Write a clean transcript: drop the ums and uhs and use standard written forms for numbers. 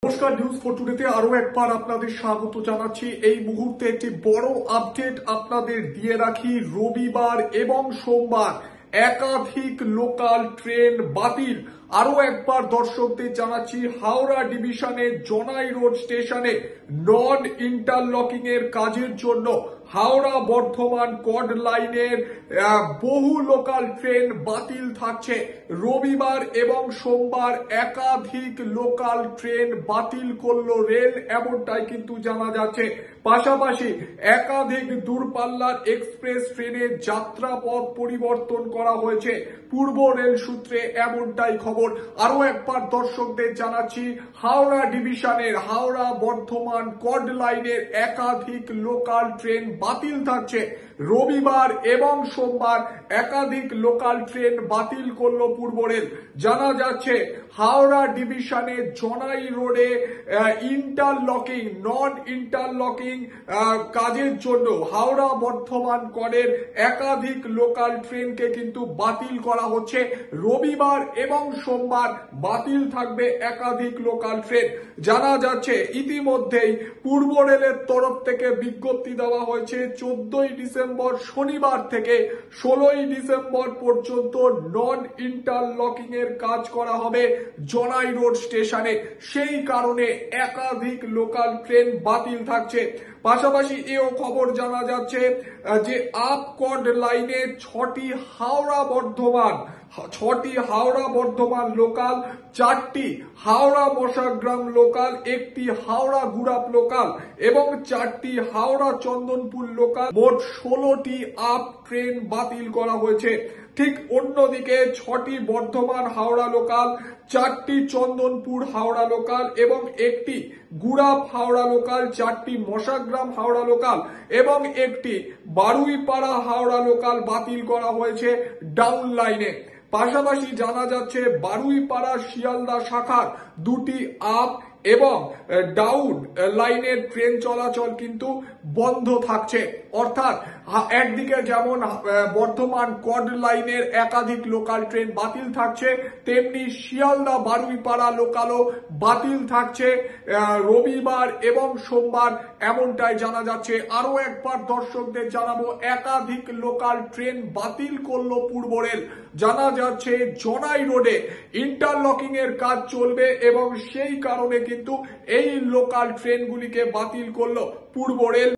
নমস্কার, news for টুডেতে আরো একবার আপনাদের স্বাগত জানাচ্ছি। এই মুহূর্তে একটি বড় আপডেট আপনাদের দিয়ে রাখি। রবিবার এবং সোমবার একাধিক লোকাল ট্রেন বাতিল। আরো একবার দর্শকদের জানাচ্ছি, হাওড়া ডিভিশনের জনাই রোড স্টেশনে নন ইন্টারলকিং এর কাজের জন্য হাওড়া বর্ধমান কড লাইনের বহু লোকাল ট্রেন বাতিল থাকছে। রবিবার এবং সোমবার একাধিক লোকাল ট্রেন বাতিল করলো রেল, এমনটাই কিন্তু জানা যাচ্ছে। পাশাপাশি একাধিক দূরপাল্লার এক্সপ্রেস ট্রেনের যাত্রাপথ পরিবর্তন করা হয়েছে পূর্ব রেল সূত্রে, এমনটাই খবর। আরো একবার দর্শকদের জানাচ্ছি, হাওড়া ডিভিশনের হাওড়া বর্ধমান কড লাইনের একাধিক লোকাল ট্রেন বাতিল থাকছে। রবিবার এবং সোমবার একাধিক লোকাল ট্রেন বাতিল করলো পূর্ব রেল। জানা যাচ্ছে হাওড়া ডিভিশনের জনাই রোডে ইন্টারলকিং নন ইন্টারলকিং কাজের জন্য হাওড়া বর্ধমান কডের একাধিক লোকাল ট্রেনকে কিন্তু বাতিল করা হচ্ছে। রবিবার এবং সোমবার বাতিল থাকবে একাধিক লোকাল ট্রেন। জানা যাচ্ছে ইতিমধ্যেই পূর্ব রেলের তরফ থেকে বিজ্ঞপ্তি দেওয়া হয়েছে 14ই ডিসেম্বর শনিবার থেকে 16ই ডিসেম্বর পর্যন্ত নন ইন্টারলকিং এর কাজ করা হবে জনাই রোড স্টেশনে। সেই কারণে একাধিক লোকাল ট্রেন বাতিল থাকছে। পাশাপাশি এও খবর জানা যাচ্ছে যে আপ কড লাইনে 6টি হাওড়া বর্ধমান লোকাল, 4টি হাওড়া মশাগ্রাম লোকাল, 1টি হাওড়া গুড়াপ লোকাল এবং 4টি হাওড়া চন্দনপুর লোকাল, মোট 16টি আপ ট্রেন বাতিল করা হয়েছে। ঠিক অন্যদিকে 6টি বর্ধমান হাওড়া লোকাল, 4টি চন্দনপুর হাওড়া লোকাল এবং 1টি গুড়াপ হাওড়া লোকাল, 4টি মশাগ্রাম হাওড়া লোকাল এবং 1টি বারুইপাড়া হাওড়া লোকাল বাতিল করা হয়েছে ডাউন লাইনে। পাশাপাশি জানা যাচ্ছে বারুইপাড়া শিয়ালদা শাখার 2টি আপ এবং ডাউন লাইনের ট্রেন চলাচল কিন্তু বন্ধ থাকছে। অর্থাৎ একদিকে যেমন বর্ধমান কড লাইনের একাধিক লোকাল ট্রেন বাতিল থাকছে, তেমনি শিয়ালদা বারুইপাড়া লোকালও বাতিল থাকছে রবিবার এবং সোমবার, এমনটাই জানা যাচ্ছে। আরো একবার দর্শকদের জানাবো, একাধিক লোকাল ট্রেন বাতিল করলো পূর্ব রেল। জানা যাচ্ছে জনাই রোডে ইন্টারলকিং এর কাজ চলবে এবং সেই কারণে কিন্তু এই লোকাল ট্রেনগুলিকে বাতিল করলো পূর্ব রেল।